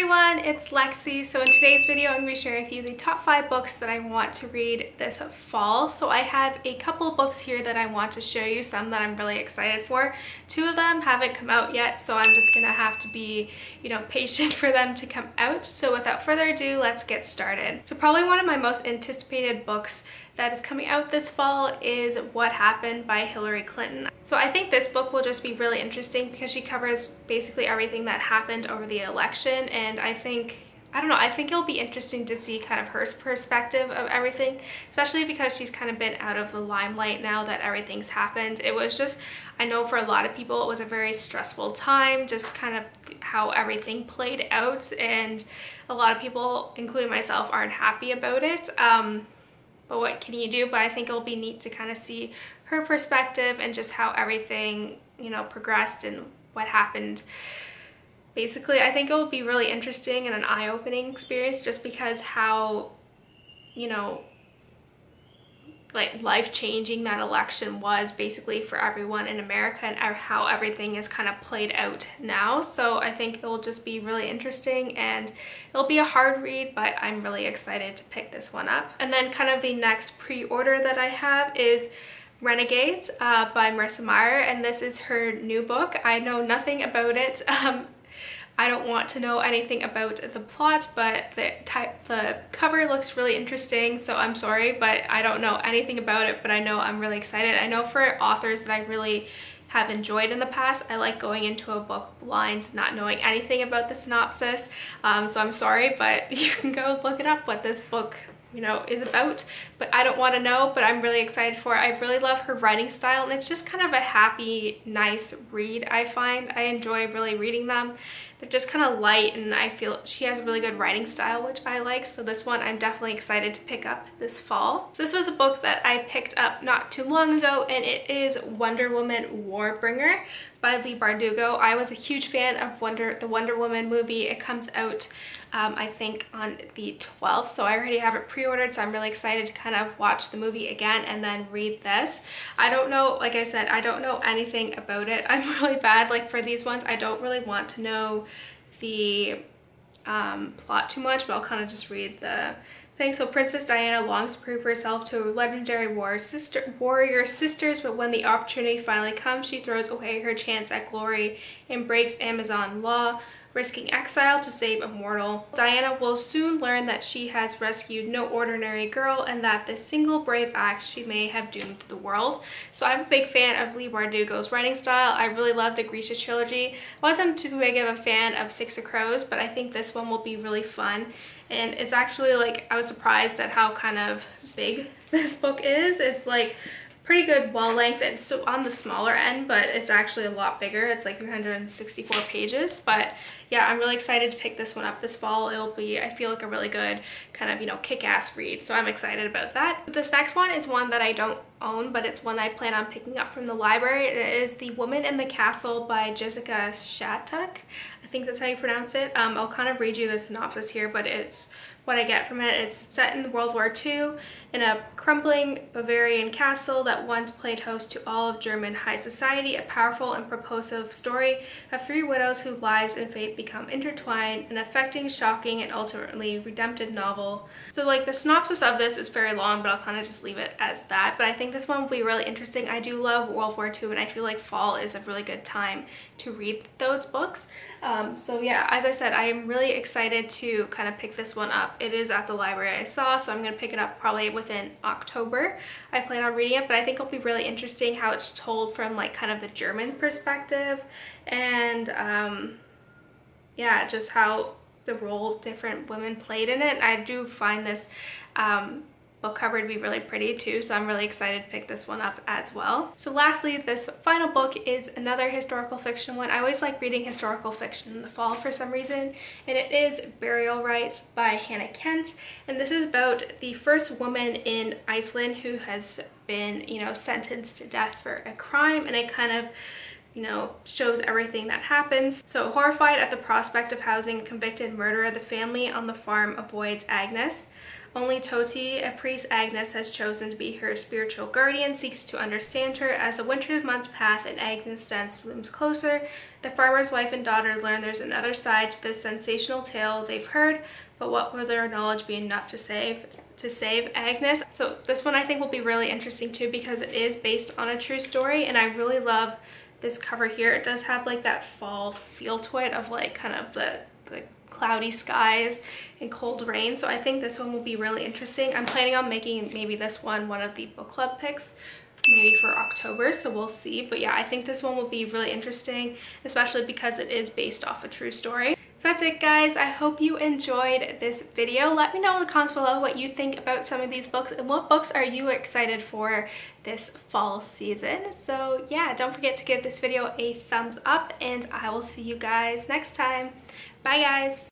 everyone, it's Lexie. So in today's video, I'm going to be sharing with you the top 5 books that I want to read this fall. So I have a couple of books here that I want to show you, some that I'm really excited for. 2 of them haven't come out yet, so I'm just going to have to be, patient for them to come out. So without further ado, let's get started. So probably one of my most anticipated books that is coming out this fall is What Happened by Hillary Clinton. So I think this book will just be really interesting because she covers basically everything that happened over the election, and I think it'll be interesting to see kind of her perspective of everything, especially because she's kind of been out of the limelight now that everything's happened. It was just, I know for a lot of people it was a very stressful time, just kind of how everything played out, and a lot of people, including myself, aren't happy about it. But what can you do? But I think it'll be neat to kind of see her perspective and just how everything, progressed and what happened. Basically, I think it will be really interesting and an eye-opening experience just because how, life-changing that election was basically for everyone in America and how everything is kind of played out now. So I think it will just be really interesting, and it'll be a hard read, but I'm really excited to pick this one up. And then kind of the next pre-order that I have is Renegades by Marissa Meyer, and this is her new book. I know nothing about it. I don't want to know anything about the plot, but the cover looks really interesting, so I'm sorry, but I don't know anything about it, but I know I'm really excited. I know for authors that I really have enjoyed in the past, I like going into a book blind, not knowing anything about the synopsis, so I'm sorry, but you can go look it up what this book is about, but I don't want to know, but I'm really excited for it. I really love her writing style, and it's just kind of a happy, nice read. I find I enjoy really reading them. They're just kind of light, and I feel she has a really good writing style, which I like. So this one I'm definitely excited to pick up this fall. So this was a book that I picked up not too long ago, and it is Wonder Woman Warbringer by Leigh Bardugho. I was a huge fan of the Wonder Woman movie. It comes out I think on the 12th, so I already have it pre-ordered, so I'm really excited to kind of watch the movie again and then read this. I don't know, like I said, I don't know anything about it. I'm really bad, like for these ones, I don't really want to know the plot too much, but I'll kind of just read the thing. So Princess Diana longs to prove herself to legendary warrior sisters, but when the opportunity finally comes, she throws away her chance at glory and breaks Amazon law, risking exile to save a mortal. Diana will soon learn that she has rescued no ordinary girl, and that this single brave act she may have doomed the world. So I'm a big fan of Leigh Bardugho's writing style. I really love the Grisha trilogy. I wasn't too big of a fan of Six of Crows, but I think this one will be really fun. And it's actually I was surprised at how kind of big this book is. It's pretty good wall length, and so on the smaller end, but it's actually a lot bigger. It's 364 pages, but yeah, I'm really excited to pick this one up this fall. It'll be, I feel like, a really good kind of, kick-ass read, so I'm excited about that. This next one is one that I don't own, but it's one I plan on picking up from the library. It is The Woman in the Castle by Jessica Shattuck. I think that's how you pronounce it. I'll kind of read you the synopsis here, but it's what I get from it. It's set in World War II in a crumbling Bavarian castle that once played host to all of German high society. A powerful and propulsive story of 3 widows whose lives and fate become intertwined, an affecting, shocking, and ultimately redemptive novel. So the synopsis of this is very long, but I'll kind of just leave it as that. But I think this one will be really interesting. I do love World War II, and I feel like fall is a really good time to read those books. So yeah, as I said, I am really excited to kind of pick this one up. It is at the library I saw, so I'm going to pick it up probably within October. I plan on reading it, but I think it'll be really interesting how it's told from kind of the German perspective, and yeah, just how the role different women played in it. I do find this book cover to be really pretty too, so I'm really excited to pick this one up as well. So lastly, this final book is another historical fiction one. I always like reading historical fiction in the fall for some reason, and it is Burial Rites by Hannah Kent, and this is about the first woman in Iceland who has been, sentenced to death for a crime, and it kind of you know, shows everything that happens. So horrified at the prospect of housing a convicted murderer, the family on the farm avoids Agnes. Only Toti, a priest Agnes has chosen to be her spiritual guardian, seeks to understand her. As the winter months pass and Agnes' sense looms closer, the farmer's wife and daughter learn there's another side to this sensational tale they've heard, but what will their knowledge be enough to save Agnes? So this one I think will be really interesting too, because it is based on a true story, and I really love this cover here. It does have like that fall feel to it of like kind of the cloudy skies and cold rain. So I think this one will be really interesting. I'm planning on making maybe this one of the book club picks maybe for October, so we'll see. But yeah, I think this one will be really interesting, especially because it is based off a true story. So that's it, guys. I hope you enjoyed this video. Let me know in the comments below what you think about some of these books and what books are you excited for this fall season. So yeah, don't forget to give this video a thumbs up, and I will see you guys next time. Bye, guys.